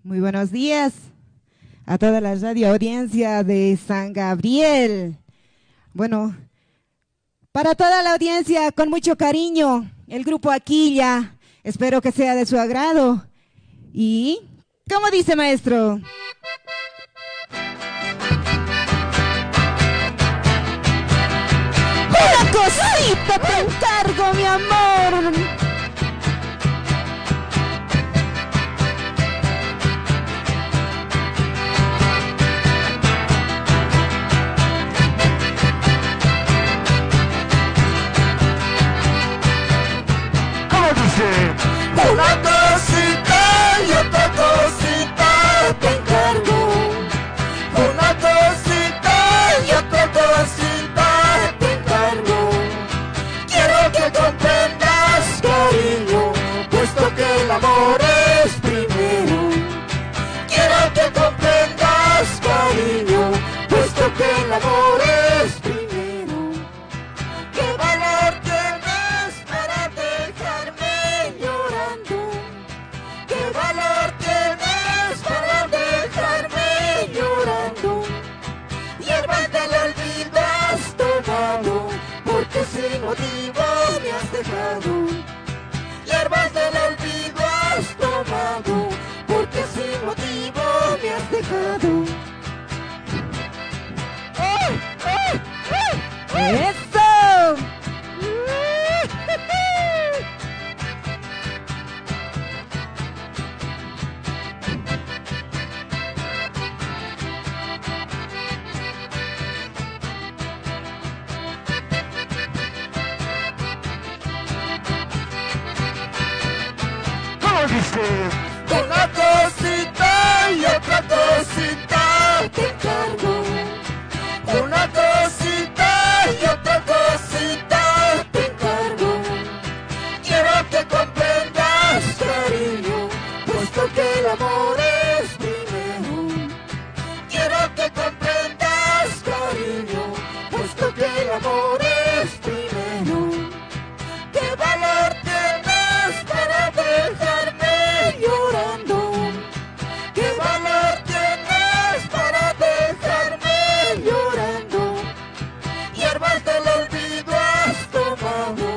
Muy buenos días a toda la radio audiencia de San Gabriel. Bueno, para toda la audiencia, con mucho cariño, el grupo Aquilla, espero que sea de su agrado. Y, ¿cómo dice, maestro? Una cosita te encargo, mi amor. Una cosita y otra cosita te encargo. Una cosita y otra cosita te encargo. Quiero que comprendas, cariño, puesto que el amor es primero. Quiero que comprendas, cariño, puesto que el amor es primero. ¿Qué valor tienes para dejarme llorando? ¿Qué valor tienes para dejarme llorando? Hierbas del olvido has tomado, porque sin motivo me has dejado. Hierbas del olvido has tomado, porque sin motivo me has dejado. ¡Eso! Una cosita y otra cosita te encargo. Una cosita y otra cosita te encargo. Quiero que comprendas, cariño, puesto que el amor es primero. Quiero que comprendas, cariño, puesto que el amor es primero. ¿Qué valor tienes para dejarme llorando? ¿Qué valor tienes para dejarme llorando? Hierbas del olvido has tomado,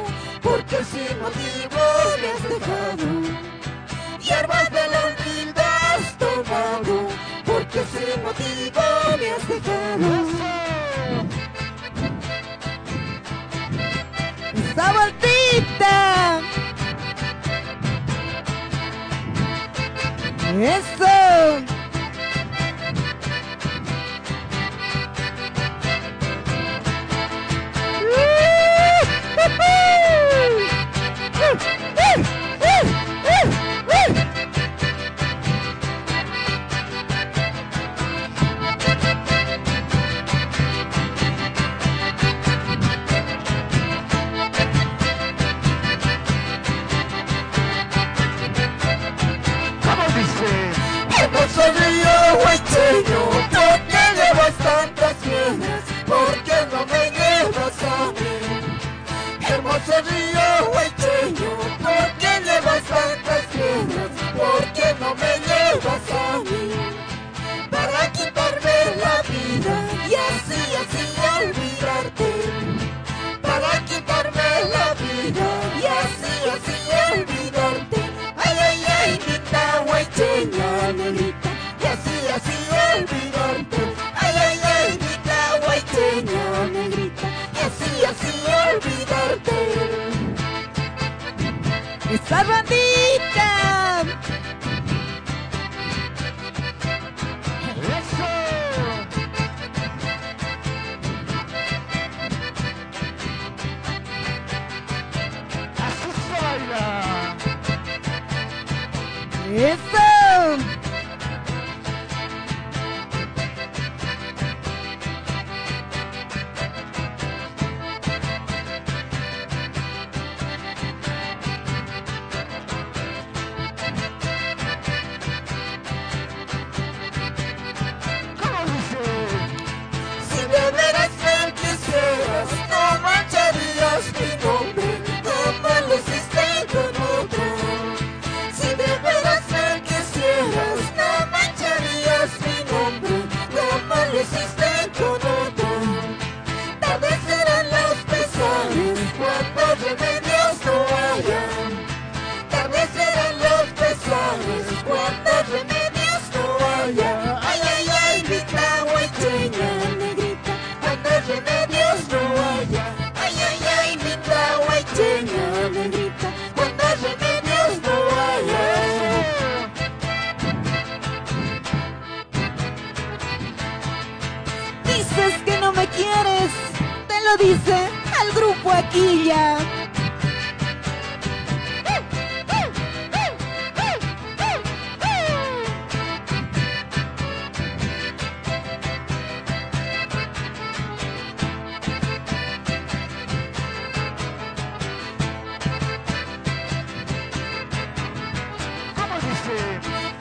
porque sin motivo me has dejado. Hierbas del olvido has tomado, porque sin motivo me has dejado. ¡Esa vueltita! ¡Eso! Hermoso río huaycheño, ¿por qué llevas tantas piedras? ¿Por qué no me llevas a mí? Hermoso río huaycheño, ¿por qué llevas tantas piedras? ¿Por qué no me llevas a mí? Para quitarme la vida y así olvidarte. Para quitarme la vida y así olvidarte. Ay, ay, ay, linda huaycheña negrita, y así olvidarte. Ay, ay, ay, linda huaycheña negrita, y así olvidarte. ¡Esa bandita! ¡Eso! Si de veras me quisieras, no mancharías mi nombre como lo hiciste con otro. Si de veras me quieres, te lo dice al grupo Aquilla.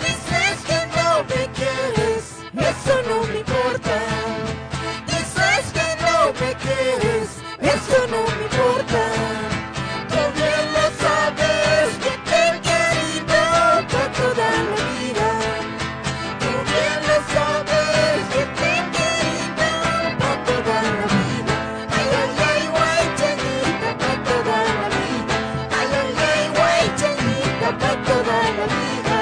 Dices que no me quieres, eso no me importa. Dices que no me quieres, eso no me importa. Tú bien lo sabes que te he querido por toda la vida. Tú bien lo sabes que te he querido por toda la vida. Ay, ay, ay, guaychanita, por toda la vida. Ay, ay, ay, guaychanita, por toda la vida.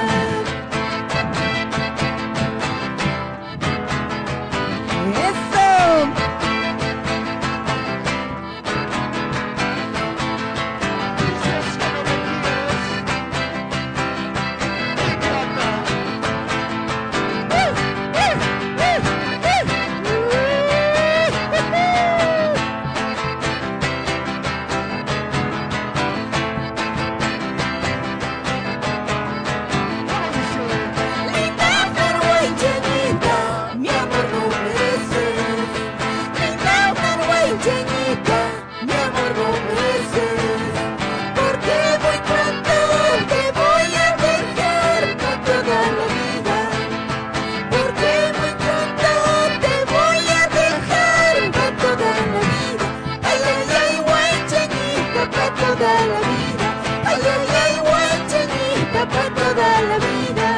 Toda la vida,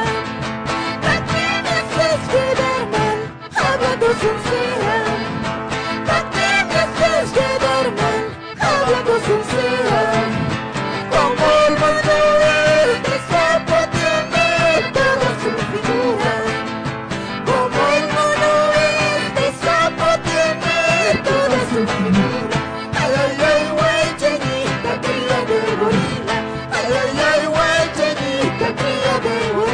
¿para qué me haces quedar mal? Hablando sincera, ¿para qué me haces quedar mal? Hablando sincera, como el mundo este sapo tiene toda su figura, como el mono este sapo tiene toda su figura. Ay, ay, ay, guaychanita, cría de gorila. Ay, ay, ay, guaychanita, cría de gorila.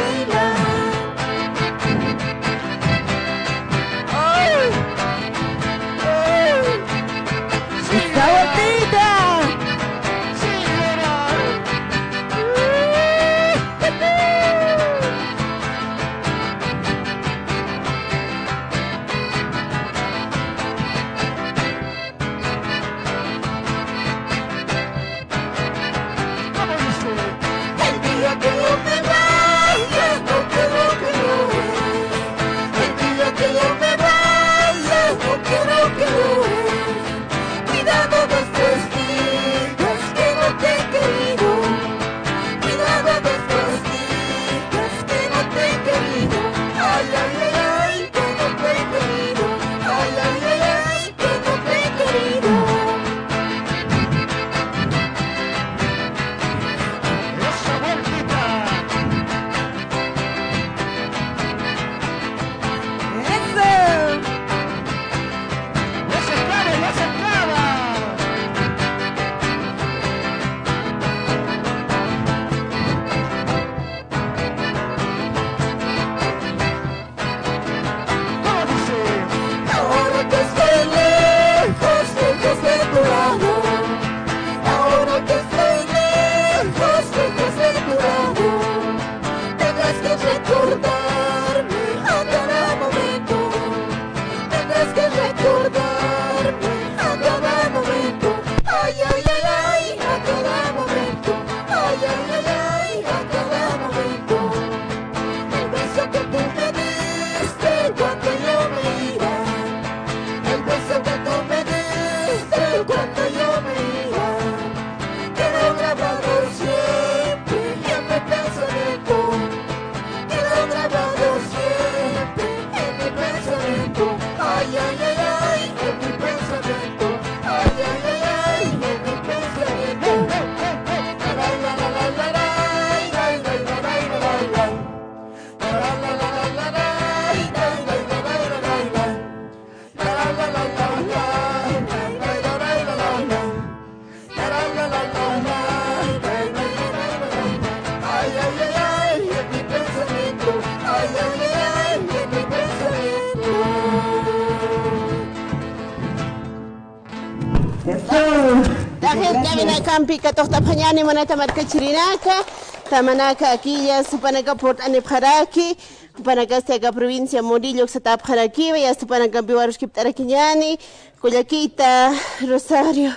Tamina campi katohta pañani manata marca chirinaka, tamanaka aquí ya supanaka port anepjaraki, panaka esta provincia Morillo se tapjaraki, ya supanaka biwarush kiptarakiñani, Coyaquita, Rosario.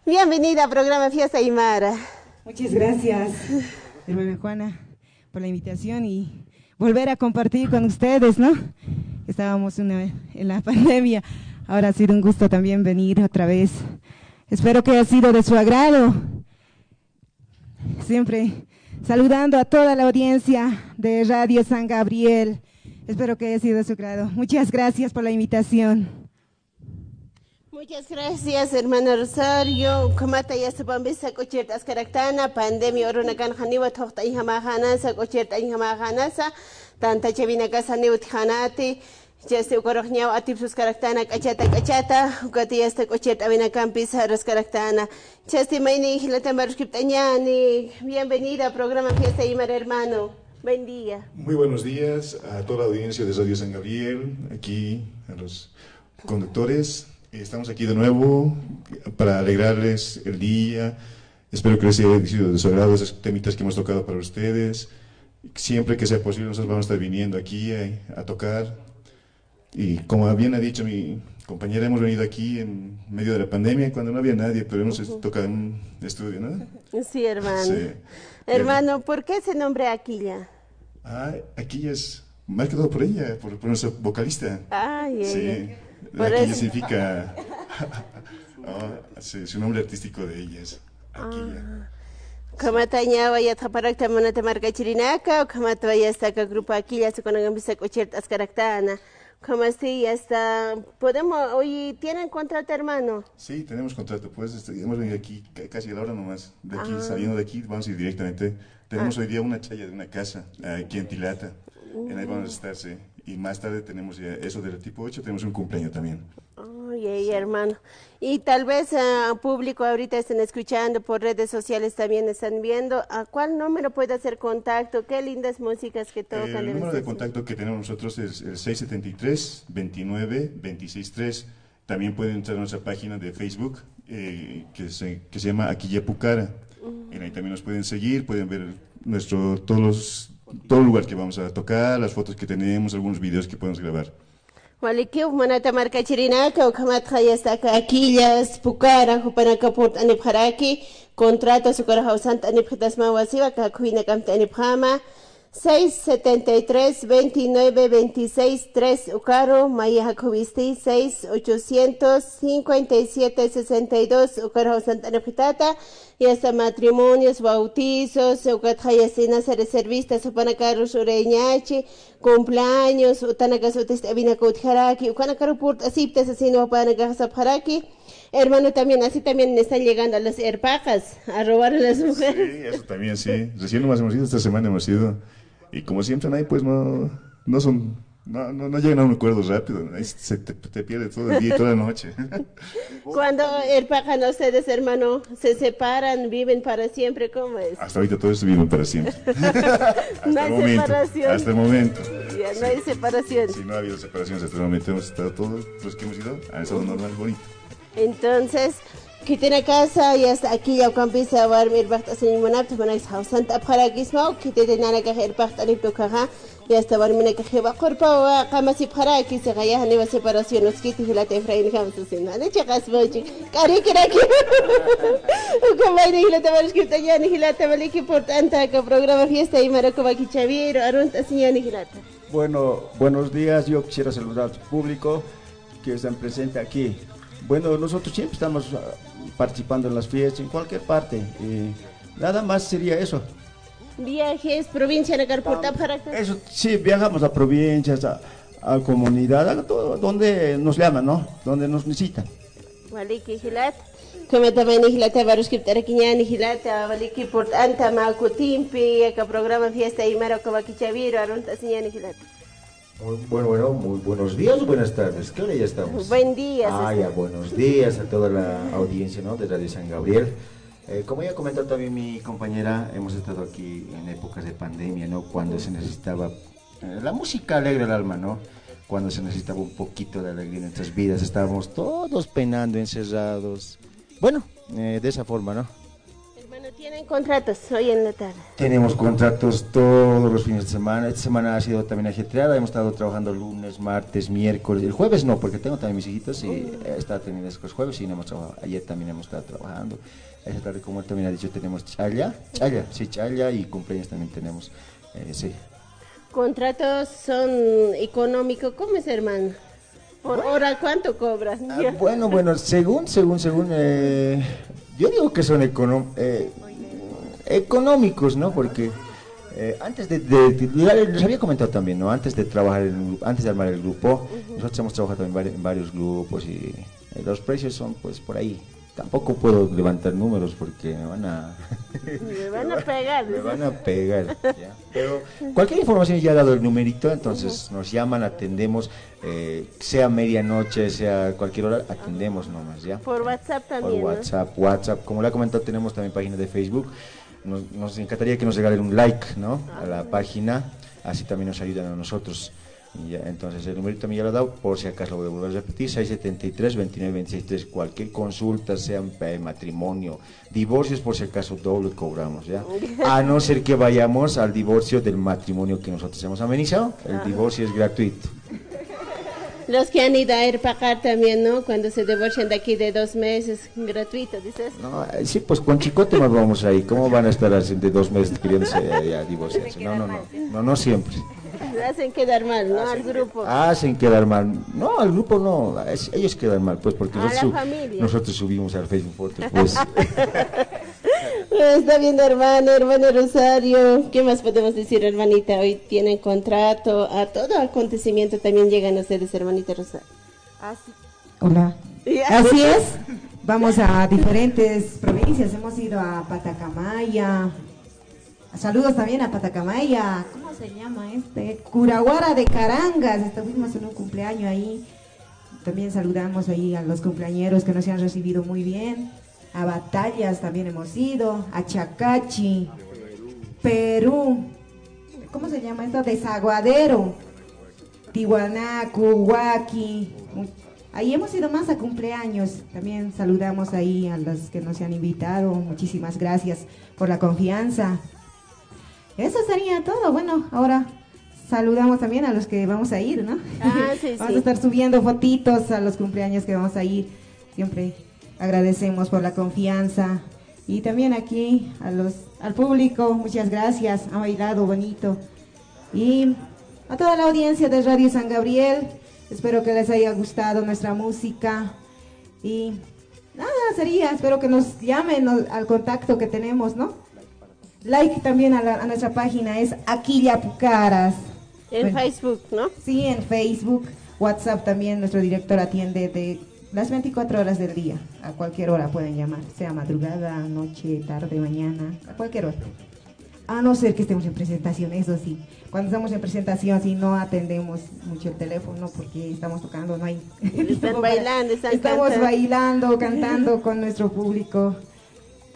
Bienvenida al programa Fiesta Aymara. Muchas gracias, hermana Juana, por la invitación y volver a compartir con ustedes, ¿no? Estábamos en la pandemia, ahora ha sido un gusto también venir otra vez. Espero que haya sido de su agrado. Siempre saludando a toda la audiencia de Radio San Gabriel. Espero que haya sido de su agrado. Muchas gracias por la invitación. Muchas gracias, hermana Rosario. Kamata ya se bambisa cochertas caractana, pandemia orona kan haniwa tohta ihama hanasa, cocherta ihama hanasa, tanta chavina casa neutjanati. Ya se ucorogñao a tipsus caractana, cachata, ugati ya está cocherta vina campis ras caractana. Chasti maini hilata maruskiptañani. Bienvenida al programa Fiesta Aymara, hermano. Buen día. Muy buenos días a toda la audiencia de Radio San Gabriel, aquí a los conductores. Estamos aquí de nuevo para alegrarles el día. Espero que les haya sido de su agrado esos temitas que hemos tocado para ustedes. Siempre que sea posible nosotros vamos a estar viniendo aquí a tocar. Y como bien ha dicho mi compañera, hemos venido aquí en medio de la pandemia cuando no había nadie, pero hemos tocado en un estudio, ¿no? Sí, hermano. Sí. Hermano, ¿por qué ese nombre Aquilla? Aquilla es más que todo por ella, por nuestra vocalista. Sí. Aquilla significa, sí, su nombre artístico de ella es Aquilla. Kamataña vaya taparakta manata marca chirinaka, o kamata vaya hasta que grupo Aquilla se conozcan bisa cochertas caractana. Como así, ya está. ¿Podemos, hoy tienen contrato, hermano? Sí, tenemos contrato, pues hemos venido aquí casi a la hora nomás. De aquí, saliendo de aquí, vamos a ir directamente. Tenemos hoy día una chaya de una casa aquí en Tilata, en ahí vamos a estar, sí. Y más tarde tenemos ya eso del tipo 8, tenemos un cumpleaños también. Oye, hermano. Y tal vez público ahorita están escuchando por redes sociales, también están viendo. ¿A cuál número puede hacer contacto? Qué lindas músicas que tocan. El número de contacto que tenemos nosotros es el 673-29-263. También pueden entrar a nuestra página de Facebook que se llama Aquilla Pucara. Y ahí también nos pueden seguir, pueden ver todo el lugar que vamos a tocar, las fotos que tenemos, algunos videos que podemos grabar. Walikiw manata marca chirinaka, o kamatja ya está Aquillas, Pucara, Jupanaka Port Anipjaraki, contrato su coraja santa Anipjatas Mawasiva, Kakuina Kamta Aniphama, 673-29-26-3 Ucaro, Maya Jacobisti, 6-857-62 Ucaro Santa Anipjitata, y hasta matrimonios, bautizos, Ucatjayasina, reservistas, Upanacarus Ureñachi, cumpleaños, Utanacasutis Abinacautjaraki, Ucanacarupurt, Asiptas, Asino, Upanacasapjaraki. Hermano, también, así también están llegando a las herpajas a robar a las mujeres. Sí, eso también, sí. Recién nomás hemos ido, esta semana hemos ido. Y como siempre, ahí pues no llegan a un acuerdo rápido. Ahí te pierde todo el día y toda la noche. Cuando herpajan ustedes, hermano, se separan, viven para siempre, ¿cómo es? Hasta ahorita todo esto viven para siempre. No hay separación. Hasta el momento. Ya, no hay separación. Sí, no ha habido separaciones hasta el momento. Hemos estado todos los que hemos ido, han estado normal, bonito. Entonces, que tiene casa y hasta aquí ya campisa va a dormir basta sin monapto con esa santa para gismo que te nana que el basta ni tocaja y hasta va a dormir que va corpa o cama si para que se vaya a nueva separación os quite la te frain jamás sin nada chicas voy cari que aquí como hay la te va a escribir ya ni la te va a que importante que programa Fiesta Aymara como aquí Xavier arunta señora ni la. Bueno, buenos días, yo quisiera saludar al público que están presentes aquí. Bueno, nosotros siempre estamos participando en las fiestas, en cualquier parte. Nada más sería eso. Viajes, provincia de Carpota para acá. Eso, sí, viajamos a provincias, a comunidad, a todo, donde nos llaman, ¿no? Donde nos necesitan. Waliki Hilat, como también Hilata Baruscriptar Quiñán, Hilata, Waliki importante, Macutimpi, que programa Fiesta Aymara, como aquí Chaviro, Arunta Señán Hilata. Bueno, muy buenos días o buenas tardes. ¿Qué hora ya estamos? Buen día. Ya, buenos días a toda la audiencia, ¿no?, de Radio San Gabriel. Como ya comentó también mi compañera, hemos estado aquí en épocas de pandemia, ¿no?, cuando se necesitaba la música alegre al alma, ¿no?, cuando se necesitaba un poquito de alegría en nuestras vidas. Estábamos todos penando, encerrados. Bueno, de esa forma, ¿no? Hermano, ¿tienen contratos hoy en la tarde? Tenemos contratos todos los fines de semana. Esta semana ha sido también ajetreada. Hemos estado trabajando lunes, martes, miércoles. El jueves no, porque tengo también mis hijitos y he estado teniendo los jueves y no hemos trabajado. Ayer también hemos estado trabajando. Esta tarde, como él también ha dicho, tenemos challa y cumpleaños también tenemos. Sí. ¿Contratos son económicos? ¿Cómo es, hermano? ¿Por hora cuánto cobras? Bueno, según, yo digo que son económicos, ¿no? Porque antes les había comentado también, ¿no? Antes de trabajar, antes de armar el grupo, nosotros hemos trabajado también en varios grupos y los precios son pues por ahí. Tampoco puedo levantar números porque me van a... Me van a pegar. Me van a pegar, ¿ya? Pero cualquier información ya ha dado el numerito, entonces nos llaman, atendemos, sea medianoche, sea cualquier hora, atendemos nomás, ¿ya? Por WhatsApp también, por WhatsApp, como le he comentado, tenemos también página de Facebook. Nos encantaría que nos regalen un like, ¿no? A la página, así también nos ayudan a nosotros. Y ya, entonces el numerito también ya lo he dado, por si acaso lo voy a volver a repetir, 673-29-26-3, cualquier consulta, sea matrimonio, divorcios, por si acaso doble cobramos, ¿ya? A no ser que vayamos al divorcio del matrimonio que nosotros hemos amenizado, el divorcio es gratuito. Los que han ido a Erpacar también, ¿no? Cuando se divorcian de aquí de 2 meses, gratuito, dices. No, sí, pues con chicote nos vamos ahí, ¿cómo van a estar así de 2 meses queriéndose ya divorciarse? No siempre. Hacen quedar mal, ¿no? Al grupo. Hacen quedar mal. No, al grupo no. Ellos quedan mal, pues, porque nosotros subimos al Facebook fotos, pues. Está bien, hermana Rosario. ¿Qué más podemos decir, hermanita? Hoy tienen contrato. A todo acontecimiento también llegan ustedes, hermanita Rosario. Hola. Así es. Vamos a diferentes provincias. Hemos ido a Patacamaya. Saludos también a Patacamaya. ¿Cómo se llama este? Curaguara de Carangas. Estuvimos en un cumpleaños ahí. También saludamos ahí a los cumpleañeros que nos han recibido muy bien. A Batallas también hemos ido. A Chacachi, Perú. ¿Cómo se llama esto? Desaguadero, Tiwanaku, Huaki. Ahí hemos ido más a cumpleaños. También saludamos ahí a los que nos han invitado. Muchísimas gracias por la confianza. Eso sería todo. Bueno, ahora saludamos también a los que vamos a ir, ¿no? Sí, vamos a estar subiendo fotitos a los cumpleaños que vamos a ir. Siempre agradecemos por la confianza. Y también aquí al público, muchas gracias. Ha bailado bonito. Y a toda la audiencia de Radio San Gabriel, espero que les haya gustado nuestra música. Y nada, espero que nos llamen al contacto que tenemos, ¿no? Like también a nuestra página, es Aquilla Pucaras. En Facebook, ¿no? Sí, en Facebook. WhatsApp también, nuestro director atiende de las 24 horas del día. A cualquier hora pueden llamar, sea madrugada, noche, tarde, mañana, a cualquier hora. A no ser que estemos en presentación, eso sí. Cuando estamos en presentación, sí, no atendemos mucho el teléfono porque estamos tocando, no hay... Están bailando, estamos bailando, cantando con nuestro público.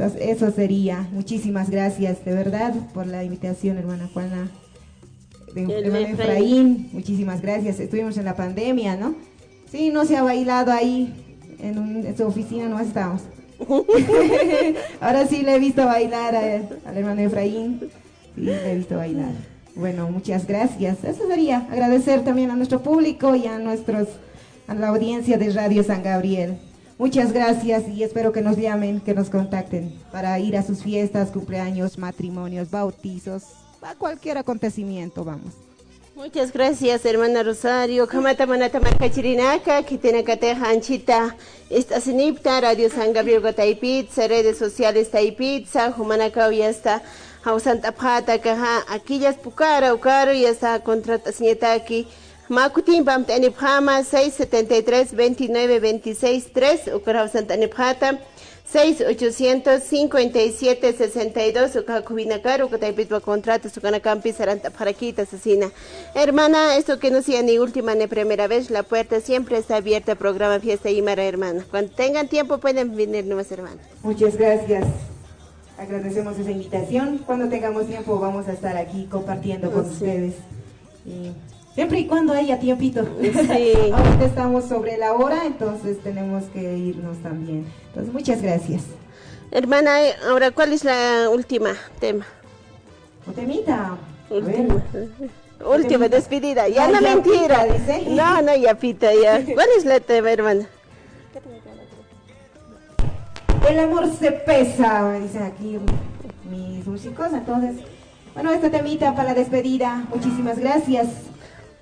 Entonces, eso sería. Muchísimas gracias, de verdad, por la invitación, hermana Juana, hermano Efraín. Muchísimas gracias. Estuvimos en la pandemia, ¿no? Sí, no se ha bailado ahí, en su oficina no estamos. Ahora sí le he visto bailar al hermano Efraín. Sí, le he visto bailar. Bueno, muchas gracias. Eso sería. Agradecer también a nuestro público y a la audiencia de Radio San Gabriel. Muchas gracias y espero que nos llamen, que nos contacten para ir a sus fiestas, cumpleaños, matrimonios, bautizos, a cualquier acontecimiento, vamos. Muchas gracias, hermana Rosario. Kamata manata marcachirinaka, que tiene cateja anchita. Esta sinipta, Radio San Gabriel Gotaipitza, redes sociales Taipitza, Humanacao ya está. Hausanta Pata, Caja, aquí ya es Pucara, Ucaro, ya está contrata señeta aquí. Makutin Bam Tanipama 673 29 26 3 Ucrao Santa Nipata 6857 62 Ucacubinacar Ucataipitwa contratos Ucanacampi Saranta Paraquita asesina. Hermana, esto que no sea ni última ni primera vez, la puerta siempre está abierta, programa Fiesta Imara, hermana. Cuando tengan tiempo pueden venir nuevas hermanas. Muchas gracias. Agradecemos esa invitación. Cuando tengamos tiempo vamos a estar aquí compartiendo con ustedes. Y Siempre y cuando haya tiempito. Sí. Ahorita estamos sobre la hora, entonces tenemos que irnos también. Entonces, muchas gracias. Hermana, ahora, ¿cuál es la última tema? ¿O temita? Última despedida. Ya Ay, no ya mentira. pita, dice. No, ya pita, ya. ¿Cuál es la tema, hermana? El amor se pesa, me dicen aquí mis músicos. Entonces, bueno, esta temita para la despedida. Muchísimas gracias.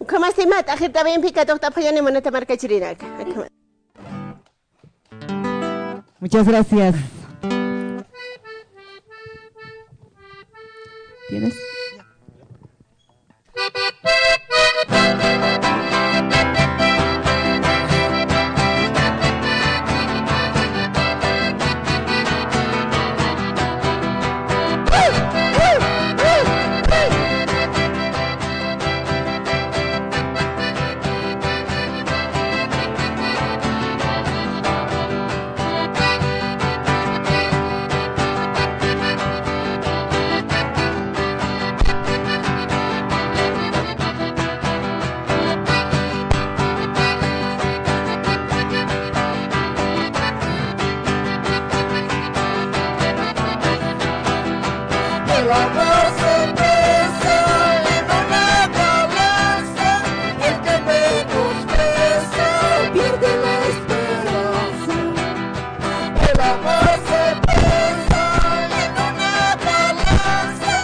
¿Cómo se mata? Ajita bien pica, doctor Payane, moneta marca chirinaca. Muchas gracias. ¿Tienes? El amor se pesa en una balanza, el que menos pesa pierde la esperanza. El amor se pesa en una balanza,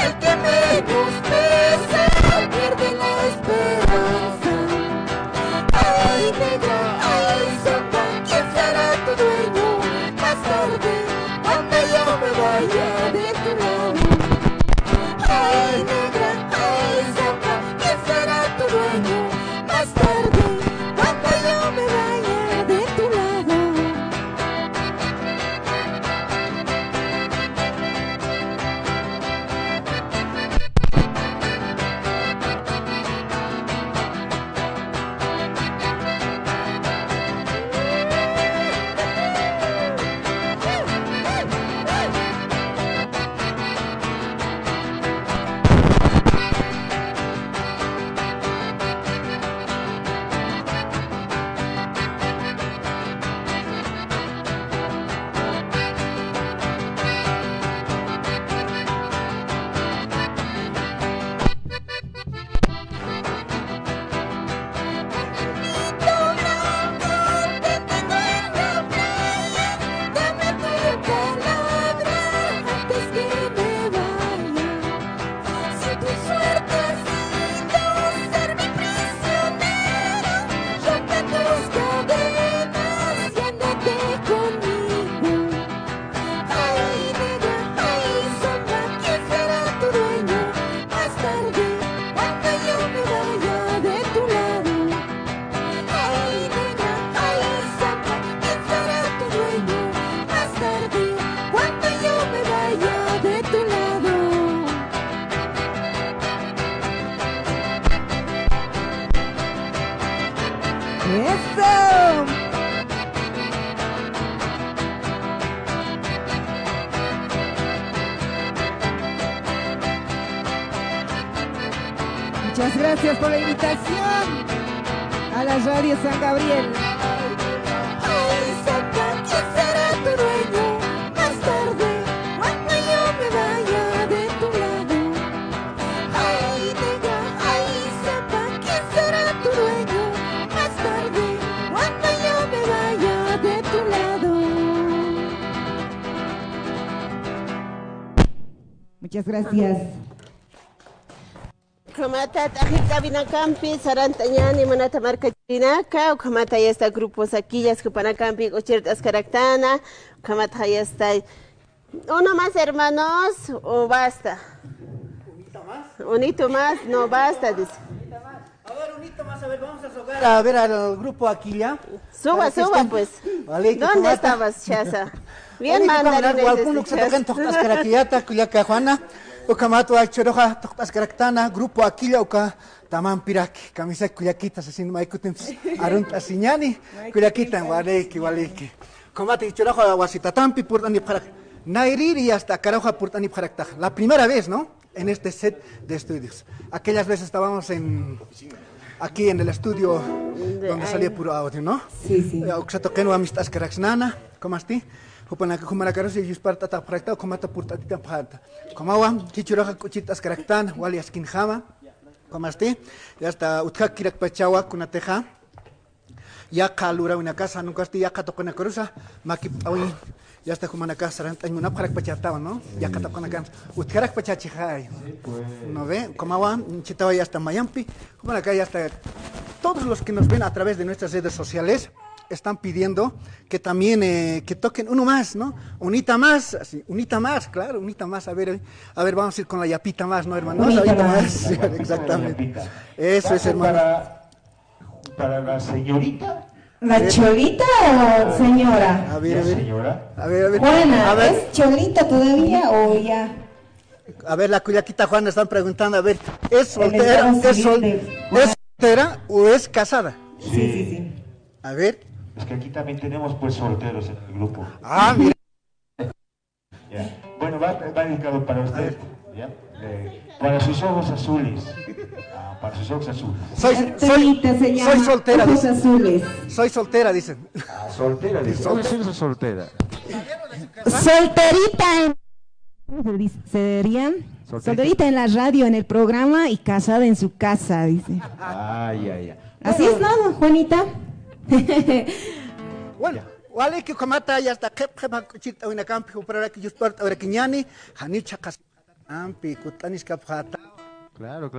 el que menos pesa pierde la esperanza. Ay, negra, ay, sopa, ¿quién será tu dueño? Más tarde, cuando yo me vaya de tu lado. Ay, negra, ay, sopa, ¿quién será tu dueño? Más tarde, cuando yo me vaya de tu lado. ¡Eso! Muchas gracias por la invitación a la Radio San Gabriel. Ay, Santa, ¿quién será tu dueño? Más tarde, cuando yo me vaya de tu lado. Ay, negra, ay, Santa, ¿quién será tu dueño? Más tarde, cuando yo me vaya de tu lado. Muchas gracias. Kamata tajita binakampi sarantañani manata marca chinaka, kamata ya está grupos aquí ya es que para campi ochirtas caractana, kamata ya está. Uno más hermanos o basta. Un hito más, no basta dice. A ver, un hito más, a ver, vamos a socar a ver al grupo Aquila. Suba, suba pues. Vale, ¿Dónde estabas, Chaza? Bien mandarines. Ukamato achoroja toqtas karaktana grupo Aquila uka taman piraki kamisa kuyaquita asesino maikutim arunta siñani kuyaquita waleki waleki komate choroja wasitatampi purtani parak nairiri hasta caraja purtani parakta la primera vez, ¿no? en este set de estudios. Aquellas veces estábamos aquí en el estudio donde salía puro audio, ¿no? Sí, sí. Oxato que no amistas caraxnana, ¿cómo estás? Jupana carosi y Sparta ta practa como ta purta tita pata. Como va, chichuraja cuchitas caractan, wali askin jama. ¿Cómo estás? Ya está utka kirak pachawa kuna teja. Ya kalura una casa nunca estoy ya cato con la cruza, maki awi ya está como una casa hay una para pachatawa, ¿no? Ya cato con la casa utkarak pachachijay. ¿No ve? Como va, chitawa ya está mayampi, como acá ya está todos los que nos ven a través de nuestras redes sociales están pidiendo que también que toquen uno más, ¿no? Unita más, así, unita más, claro, unita más. A ver, vamos a ir con la yapita más, ¿no, hermano? Unita más. Sí, exactamente. Eso es, hermano. Para la señorita. ¿La cholita o señora? A ver. Señora. A ver. Juana, A ver. ¿es cholita todavía o ya? A ver, la cuyaquita Juana están preguntando, a ver, ¿es El soltera, estado ¿es civil soltera o es casada? Sí. A ver. Es que aquí también tenemos pues solteros en el grupo. Ah, mira. Ya. Bueno, va dedicado para usted. ¿Ya? Para sus ojos azules. Para sus ojos azules. Solterita se llama. Soy soltera, Ojos dice. azules. Soy soltera, dicen. Soltera, dice. ¿Ojos azules o soltera? Solterita serían solterita en la radio, en el programa y casada en su casa, dice. Ya. Así es, ¿no, Juanita? Bueno, wale que comata ya está que chita una campi para que yo parta ahora que ñani, hani chacas ampi kutanis kapata. Claro.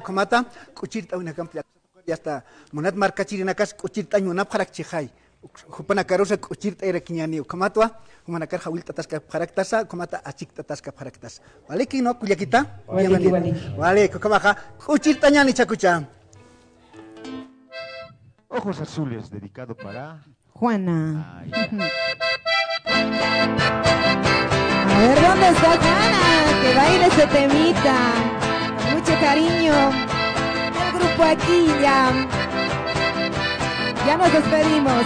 Comata kuchita una campi ya está. Monat marca chirina kas kuchita una para chijai. Jupana carosa kuchita era kiñani. Comatwa, humana car hawilta tasca paraktasa, comata achikta tasca paraktas. Wale que no kuyakita. Wale que comaja kuchita ñani chakucha. Ojos azules, dedicado para Juana. A ver, ¿dónde está Juana? Que baile ese temita. Con mucho cariño. El grupo aquí ya. Ya nos despedimos.